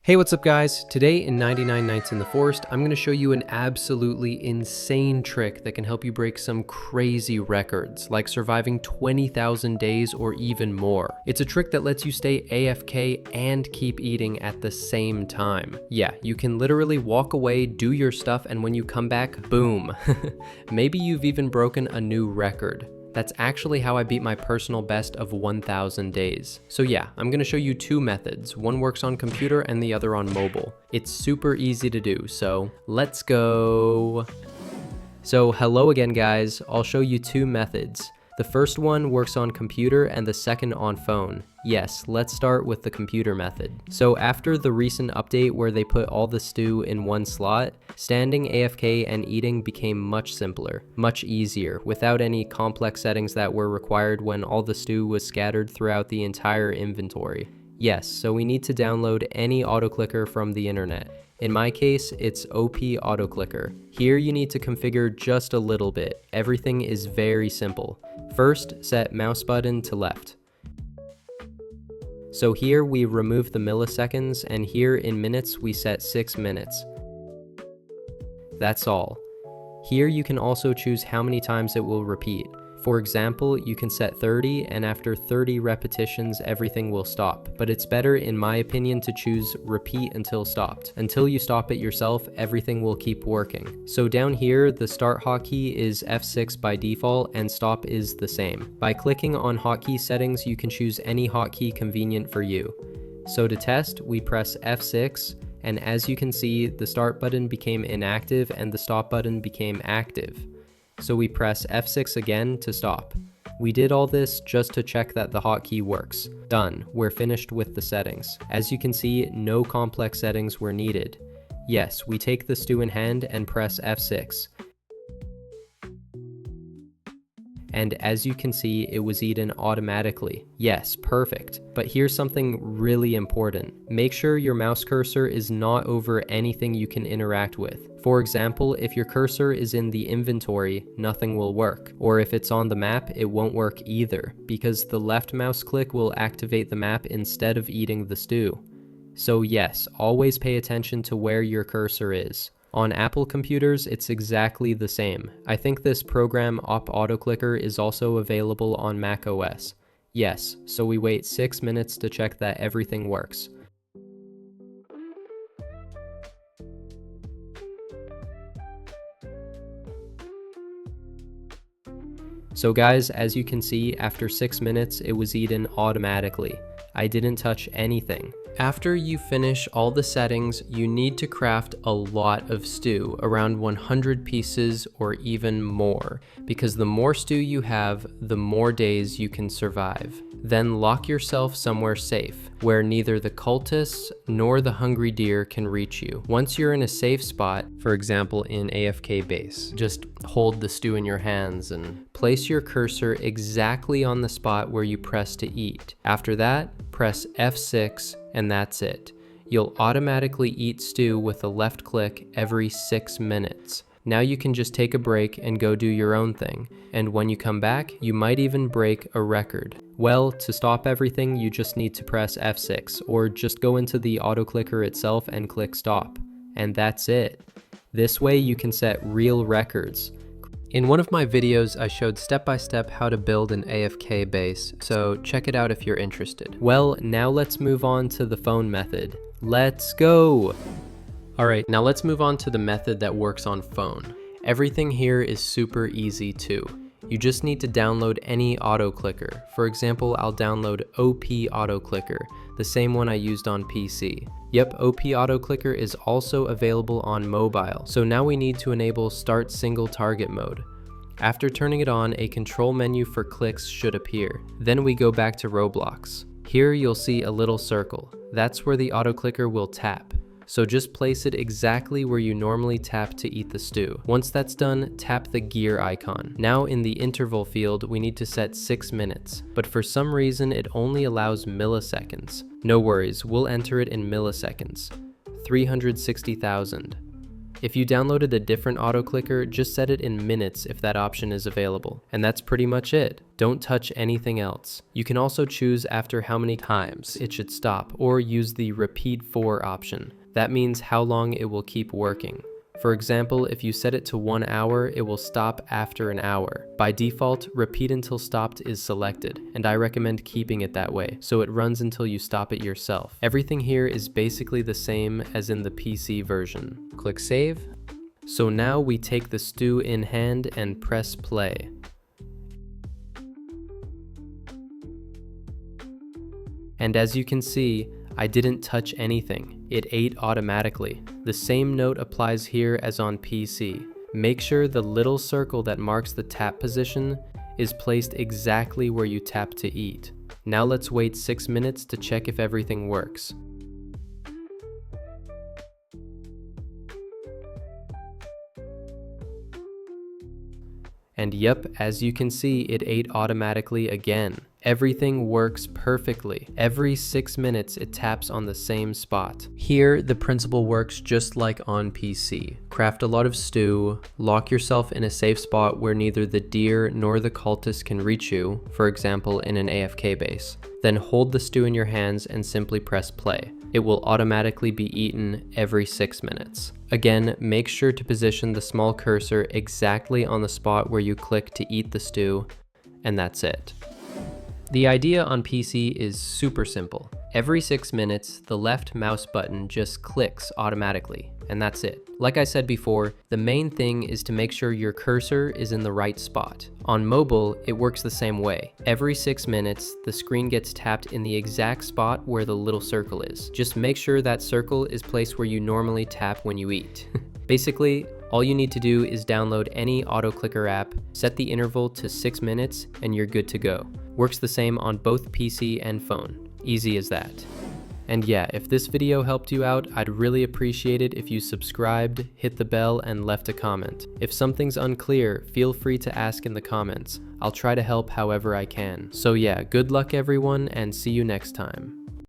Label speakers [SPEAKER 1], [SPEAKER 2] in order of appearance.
[SPEAKER 1] Hey, what's up guys? Today in 99 Nights in the Forest, I'm going to show you an absolutely insane trick that can help you break some crazy records, like surviving 20,000 days or even more. It's a trick that lets you stay AFK and keep eating at the same time. Yeah, you can literally walk away, do your stuff, and when you come back, boom. Maybe you've even broken a new record. That's actually how I beat my personal best of 1,000 days. So yeah, I'm gonna show you two methods. One works on computer and the other on mobile. It's super easy to do, so let's go. So hello again guys, I'll show you two methods. The first one works on computer and the second on phone. Yes, let's start with the computer method. So after the recent update where they put all the stew in one slot, standing AFK and eating became much simpler, much easier, without any complex settings that were required when all the stew was scattered throughout the entire inventory. Yes, so we need to download any auto-clicker from the internet. In my case, it's OP AutoClicker. Here you need to configure just a little bit. Everything is very simple. First, set mouse button to left. So here we remove the milliseconds, and here in minutes we set 6 minutes. That's all. Here you can also choose how many times it will repeat. For example, you can set 30, and after 30 repetitions everything will stop, but it's better in my opinion to choose repeat until stopped. Until you stop it yourself, everything will keep working. So down here, the start hotkey is F6 by default and stop is the same. By clicking on hotkey settings, you can choose any hotkey convenient for you. So to test, we press F6, and as you can see, the start button became inactive and the stop button became active. So we press F6 again to stop. We did all this just to check that the hotkey works. Done, we're finished with the settings. As you can see, no complex settings were needed. Yes, we take the stew in hand and press F6. And as you can see, it was eaten automatically. Yes, perfect. But here's something really important. Make sure your mouse cursor is not over anything you can interact with. For example, if your cursor is in the inventory, nothing will work. Or if it's on the map, it won't work either, because the left mouse click will activate the map instead of eating the stew. So yes, always pay attention to where your cursor is. On Apple computers, it's exactly the same. I think this program OP AutoClicker is also available on Mac OS. Yes, so we wait 6 minutes to check that everything works. So guys, as you can see, after 6 minutes, it was eaten automatically. I didn't touch anything. After you finish all the settings, you need to craft a lot of stew, around 100 pieces or even more, because the more stew you have, the more days you can survive. Then lock yourself somewhere safe, where neither the cultists nor the hungry deer can reach you. Once you're in a safe spot, for example in AFK base, just hold the stew in your hands and place your cursor exactly on the spot where you press to eat. After that, press F6 and that's it. You'll automatically eat stew with a left click every 6 minutes. Now you can just take a break and go do your own thing, and when you come back, you might even break a record. Well, to stop everything, you just need to press F6, or just go into the auto clicker itself and click stop. And that's it. This way you can set real records. In one of my videos, I showed step-by-step how to build an AFK base, so check it out if you're interested. Well, now let's move on to the phone method. Let's go! Alright, now let's move on to the method that works on phone. Everything here is super easy too. You just need to download any auto clicker. For example, I'll download OP AutoClicker, the same one I used on PC. Yep, OP AutoClicker is also available on mobile. So now we need to enable Start Single Target mode. After turning it on, a control menu for clicks should appear. Then we go back to Roblox. Here you'll see a little circle. That's where the auto clicker will tap. So just place it exactly where you normally tap to eat the stew. Once that's done, tap the gear icon. Now in the interval field, we need to set 6 minutes, but for some reason it only allows milliseconds. No worries, we'll enter it in milliseconds. 360,000. If you downloaded a different auto clicker, just set it in minutes if that option is available. And that's pretty much it. Don't touch anything else. You can also choose after how many times it should stop, or use the repeat for option. That means how long it will keep working. For example, if you set it to 1 hour, it will stop after an hour. By default, repeat until stopped is selected, and I recommend keeping it that way, so it runs until you stop it yourself. Everything here is basically the same as in the PC version. Click save. So now we take the stew in hand and press play. And as you can see, I didn't touch anything. It ate automatically. The same note applies here as on PC. Make sure the little circle that marks the tap position is placed exactly where you tap to eat. Now let's wait 6 minutes to check if everything works. And yep, as you can see, it ate automatically again. Everything works perfectly. Every 6 minutes, it taps on the same spot. Here, the principle works just like on PC. Craft a lot of stew, lock yourself in a safe spot where neither the deer nor the cultist can reach you, for example in an AFK base. Then hold the stew in your hands and simply press play. It will automatically be eaten every 6 minutes. Again, make sure to position the small cursor exactly on the spot where you click to eat the stew, and that's it. The idea on PC is super simple. Every 6 minutes, the left mouse button just clicks automatically, and that's it. Like I said before, the main thing is to make sure your cursor is in the right spot. On mobile, it works the same way. Every 6 minutes, the screen gets tapped in the exact spot where the little circle is. Just make sure that circle is placed where you normally tap when you eat. Basically, all you need to do is download any auto clicker app, set the interval to 6 minutes, and you're good to go. Works the same on both PC and phone. Easy as that. And yeah, if this video helped you out, I'd really appreciate it if you subscribed, hit the bell, and left a comment. If something's unclear, feel free to ask in the comments. I'll try to help however I can. So yeah, good luck everyone, and see you next time.